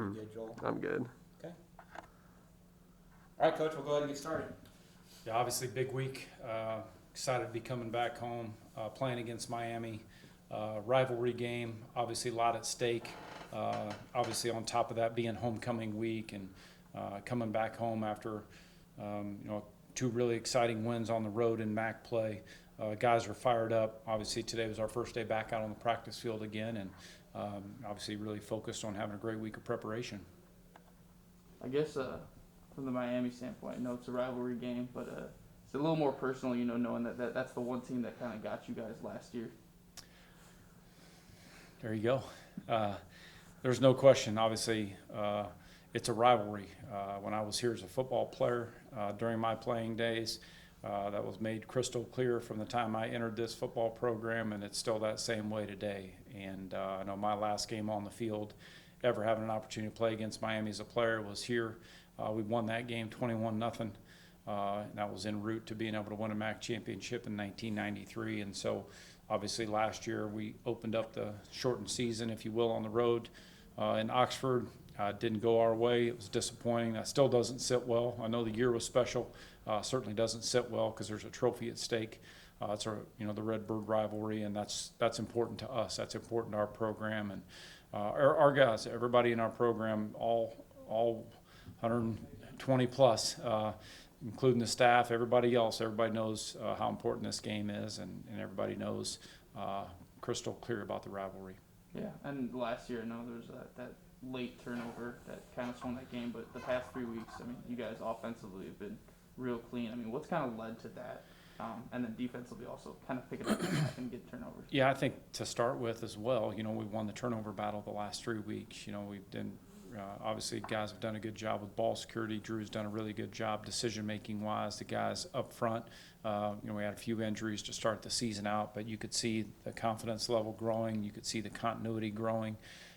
You good, Joel? I'm good. Okay. All right, Coach, we'll go ahead and get started. Yeah, obviously big week. Excited to be coming back home, playing against Miami. Rivalry game, obviously a lot at stake. Obviously on top of that being homecoming week and coming back home after two really exciting wins on the road in MAC play. Guys are fired up. Obviously today was our first day back out on the practice field again, and obviously really focused on having a great week of preparation. I guess from the Miami standpoint, I know it's a rivalry game, but it's a little more personal, knowing that's the one team that kind of got you guys last year. There you go. There's no question, obviously, it's a rivalry. When I was here as a football player during my playing days, that was made crystal clear from the time I entered this football program, and it's still that same way today. And I know my last game on the field, ever having an opportunity to play against Miami as a player, was here. We won that game 21-0. And that was en route to being able to win a MAC championship in 1993. And so obviously last year we opened up the shortened season, if you will, on the road in Oxford. Didn't go our way. It was disappointing. That still doesn't sit well. I know the year was special. Certainly doesn't sit well because there's a trophy at stake. It's the Redbird rivalry, and that's important to us. That's important to our program and our guys. Everybody in our program, all 120 plus, including the staff. Everybody else. Everybody knows how important this game is, and everybody knows crystal clear about the rivalry. Yeah, and last year, I know there was that late turnover that kind of swung that game, but the past 3 weeks, I mean, you guys offensively have been real clean. I mean, what's kind of led to that? And then defensively also kind of pick it up and get turnovers. Yeah, I think to start with as well, we won the turnover battle the last 3 weeks. We've been obviously guys have done a good job with ball security. Drew's done a really good job decision-making wise. The guys up front, we had a few injuries to start the season out, but you could see the confidence level growing. You could see the continuity growing.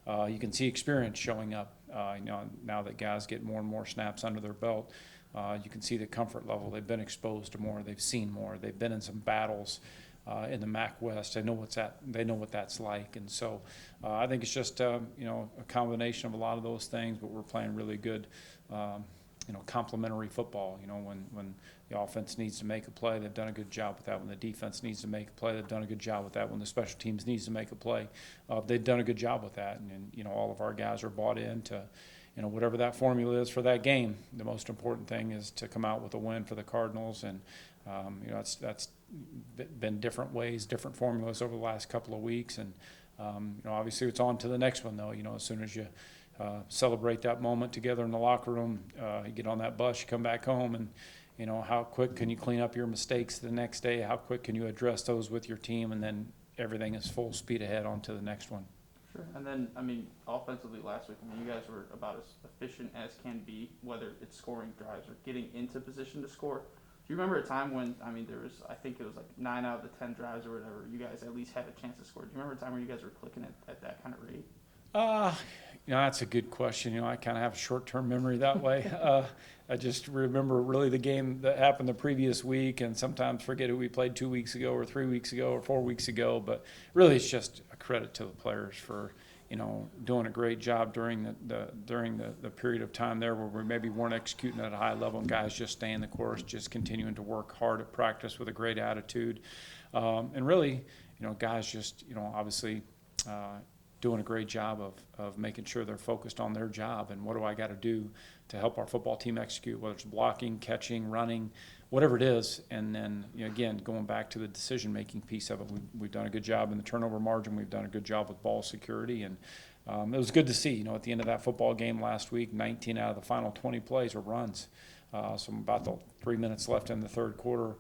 You can see experience showing up, now that guys get more and more snaps under their belt. You can see the comfort level. They've been exposed to more. They've seen more. They've been in some battles in the MAC West. They know what that's like. And so I think it's just, a combination of a lot of those things, but we're playing really good, complementary football. When the offense needs to make a play, they've done a good job with that. When the defense needs to make a play, they've done a good job with that. When the special teams needs to make a play, they've done a good job with that. And all of our guys are bought into, whatever that formula is for that game. The most important thing is to come out with a win for the Cardinals. And, that's been different ways, different formulas over the last couple of weeks. And, obviously it's on to the next one, though. As soon as you celebrate that moment together in the locker room, you get on that bus, you come back home, and, how quick can you clean up your mistakes the next day? How quick can you address those with your team? And then everything is full speed ahead on to the next one. Sure. And then, offensively last week, you guys were about as efficient as can be, whether it's scoring drives or getting into position to score. Do you remember a time when, there was, I think it was like 9 out of the 10 drives or whatever, you guys at least had a chance to score? Do you remember a time where you guys were clicking at that kind of rate? That's a good question. I kind of have a short-term memory that way. I just remember really the game that happened the previous week, and sometimes forget who we played 2 weeks ago or 3 weeks ago or 4 weeks ago. But really, it's just a credit to the players for doing a great job during the period of time there where we maybe weren't executing at a high level, and guys just staying the course, just continuing to work hard at practice with a great attitude, and really, guys just obviously. Doing a great job of making sure they're focused on their job and what do I got to do to help our football team execute, whether it's blocking, catching, running, whatever it is. And then, again, going back to the decision-making piece of it, we've done a good job in the turnover margin. We've done a good job with ball security. And it was good to see, at the end of that football game last week, 19 out of the final 20 plays were runs. So about the 3 minutes left in the third quarter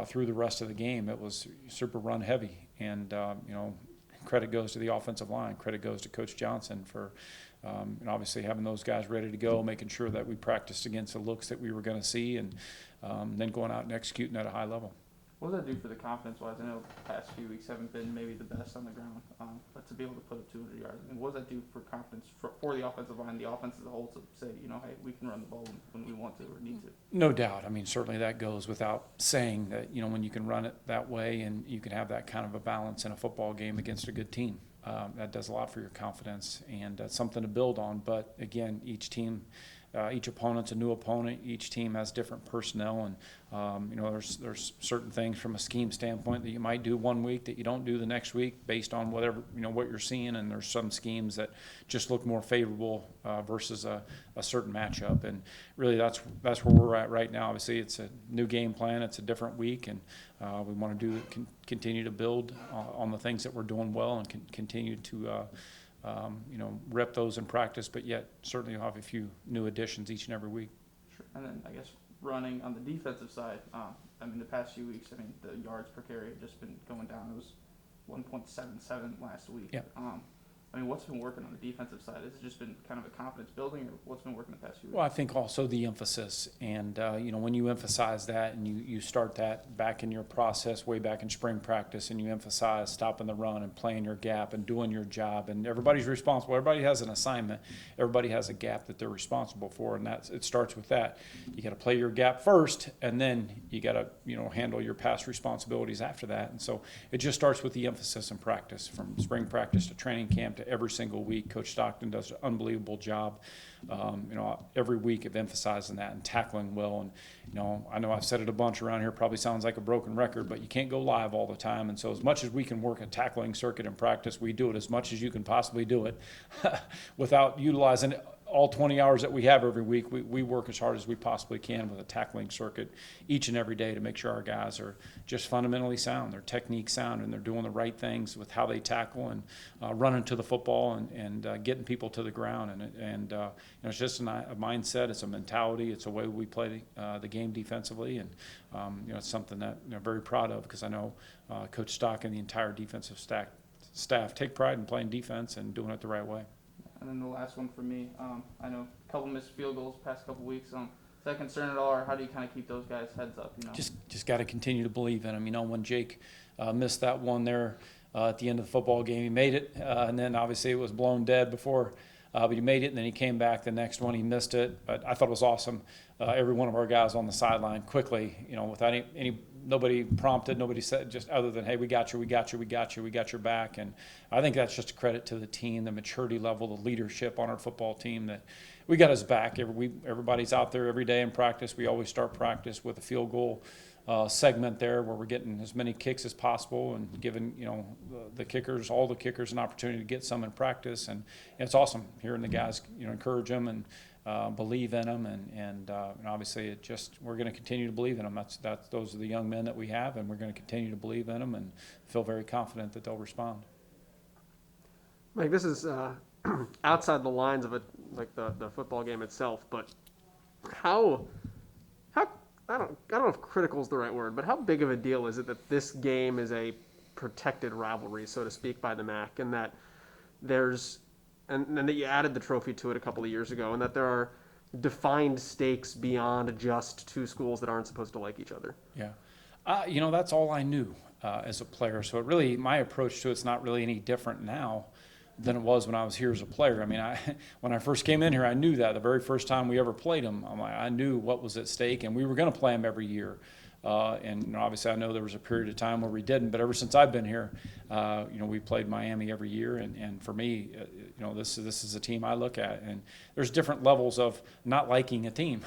through the rest of the game, it was super run heavy. And, credit goes to the offensive line. Credit goes to Coach Johnson for obviously having those guys ready to go, making sure that we practiced against the looks that we were going to see, and then going out and executing at a high level. What does that do for the confidence-wise? I know the past few weeks haven't been maybe the best on the ground, but to be able to put up 200 yards, what does that do for confidence for the offensive line, the offense as a whole, to say, hey, we can run the ball when we want to or need to? No doubt. Certainly that goes without saying that, when you can run it that way and you can have that kind of a balance in a football game against a good team. That does a lot for your confidence, and that's something to build on. But again, each team, each opponent's a new opponent. Each team has different personnel, and there's certain things from a scheme standpoint that you might do one week that you don't do the next week based on whatever what you're seeing. And there's some schemes that just look more favorable versus a certain matchup. And really, that's where we're at right now. Obviously, it's a new game plan. It's a different week, and we want to continue to build on the things that we're doing well and continue to. Rep those in practice, but yet certainly you'll have a few new additions each and every week. Sure. And then I guess running on the defensive side, the past few weeks, the yards per carry have just been going down. It was 1.77 last week. Yeah. What's been working on the defensive side? Has it just been kind of a confidence building, or what's been working the past few weeks? Well, I think also the emphasis, and when you emphasize that and you start that back in your process way back in spring practice, and you emphasize stopping the run and playing your gap and doing your job, and everybody's responsible. Everybody has an assignment. Everybody has a gap that they're responsible for, and it starts with that. You got to play your gap first, and then you got to handle your past responsibilities after that. And so it just starts with the emphasis in practice, from spring practice to training camp to every single week. Coach Stockton does an unbelievable job, every week of emphasizing that and tackling well. And, I know I've said it a bunch around here, probably sounds like a broken record, but you can't go live all the time. And so as much as we can work a tackling circuit in practice, we do it as much as you can possibly do it without utilizing all 20 hours that we have every week. We work as hard as we possibly can with a tackling circuit each and every day to make sure our guys are just fundamentally sound, their technique sound, and they're doing the right things with how they tackle and running to the football and getting people to the ground. And it's just a mindset, it's a mentality, it's a way we play the game defensively, and it's something that I'm very proud of, because I know Coach Stock and the entire defensive staff take pride in playing defense and doing it the right way. And then the last one for me, I know a couple missed field goals past couple weeks. Is that a concern at all, or how do you kind of keep those guys' heads up? Just got to continue to believe in them. When Jake missed that one there at the end of the football game, he made it, and then obviously it was blown dead before, but he made it, and then he came back the next one. He missed it, but I thought it was awesome. Every one of our guys on the sideline quickly, without nobody prompted, nobody said, just other than, hey, we got you, we got your back. And I think that's just a credit to the team, the maturity level, the leadership on our football team, that we got his back. Everybody's out there every day in practice. We always start practice with a field goal segment there, where we're getting as many kicks as possible and giving all the kickers an opportunity to get some in practice. And it's awesome hearing the guys encourage them and believe in them, and obviously we're going to continue to believe in them. Those are the young men that we have, and we're going to continue to believe in them and feel very confident that they'll respond. Mike, this is outside the lines of the football game itself, but how I don't know if critical is the right word, but how big of a deal is it that this game is a protected rivalry, so to speak, by the MAC, and that and that you added the trophy to it a couple of years ago, and that there are defined stakes beyond just two schools that aren't supposed to like each other? Yeah. That's all I knew as a player. So my approach to it's not really any different now than it was when I was here as a player. When I first came in here, I knew that the very first time we ever played them, I knew what was at stake, and we were going to play them every year. And obviously I know there was a period of time where we didn't, but ever since I've been here, we played Miami every year. And for me, this is a team I look at, and there's different levels of not liking a team,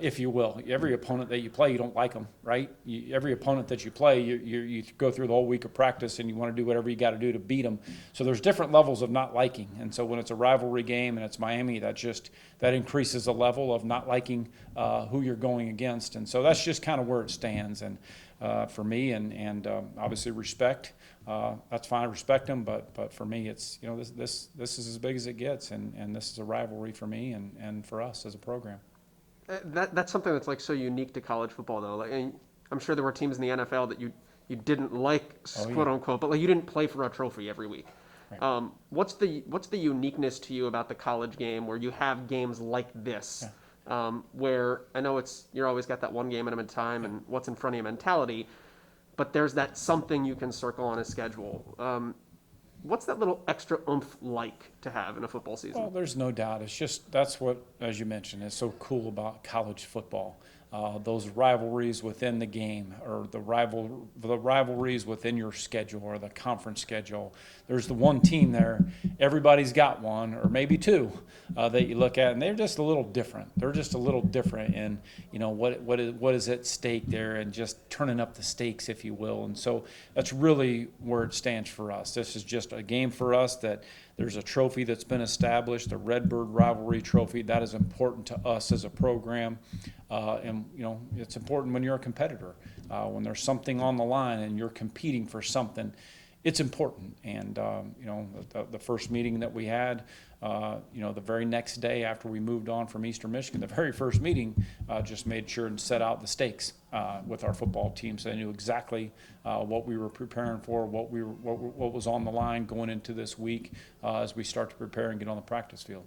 if you will. Every opponent that you play, you don't like them, right? Every opponent that you play, you go through the whole week of practice and you want to do whatever you got to do to beat them. So there's different levels of not liking. And so when it's a rivalry game and it's Miami, that increases the level of not liking who you're going against. And so that's just kind of where it stands. And for me, and obviously respect, that's fine, I respect them, but for me, it's, this is as big as it gets, and this is a rivalry for me and for us as a program. That's something that's so unique to college football, though. I'm sure there were teams in the NFL that you didn't like, quote unquote, but you didn't play for a trophy every week. Right. What's the uniqueness to you about the college game where you have games like this? Yeah. Where I know you're always got that one game at a time and what's in front of you mentality, but there's that something you can circle on a schedule. What's that little extra oomph like to have in a football season? Well, there's no doubt. It's just, that's what, as you mentioned, is so cool about college football. those rivalries within the game, or the rivalries within your schedule or the conference schedule. There's the one team there, everybody's got one or maybe two that you look at, and they're just a little different. They're just a little different in, you know, what is at stake there, and just turning up the stakes, if you will. And so that's really where it stands for us. This is just a game for us that there's a trophy that's been established, the Redbird Rivalry Trophy. That is important to us as a program. And, you know, it's important when you're a competitor. When there's something on the line and you're competing for something, it's important. And, you know, the first meeting that we had, you know, the very next day after we moved on from Eastern Michigan, the very first meeting, just made sure and set out the stakes with our football team, so they knew exactly what we were preparing for, what was on the line going into this week as we start to prepare and get on the practice field.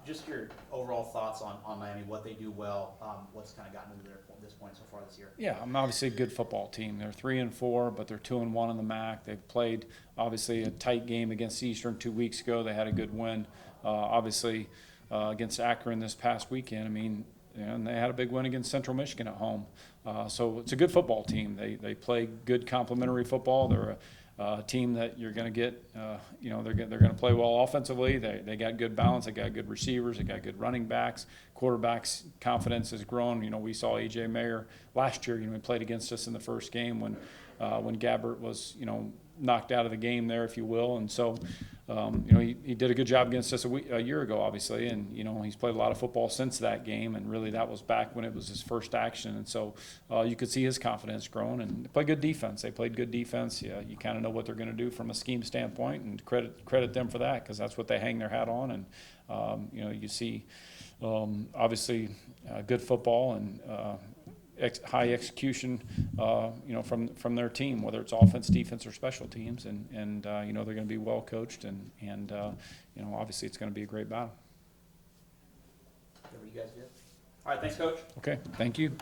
Just your overall thoughts on Miami, what they do well, what's kind of gotten them to this point so far this year. Yeah, I'm obviously a good football team. They're 3-4, but they're 2-1 in the MAC. They've played obviously a tight game against Eastern 2 weeks ago. They had a good win, obviously against Akron this past weekend. I mean, and they had a big win against Central Michigan at home. So it's a good football team. They play good complementary football. They're a team that you're going to get, you know, they're going to play well offensively. They got good balance. They got good receivers. They got good running backs. Quarterbacks' confidence has grown. You know, we saw A.J. Mayer last year. You know, he played against us in the first game when Gabbert was, you know, knocked out of the game there, if you will. And so, you know, he did a good job against us a year ago, obviously. And, you know, he's played a lot of football since that game. And really that was back when it was his first action. And so you could see his confidence growing. And they play good defense. They played good defense. Yeah, you kind of know what they're going to do from a scheme standpoint, and credit them for that, because that's what they hang their hat on. And, you know, you see obviously good football and high execution, you know, from their team, whether it's offense, defense, or special teams, and you know, they're going to be well coached, and you know, obviously it's going to be a great battle. Whatever you guys do. All right, thanks, Coach. Okay, thank you.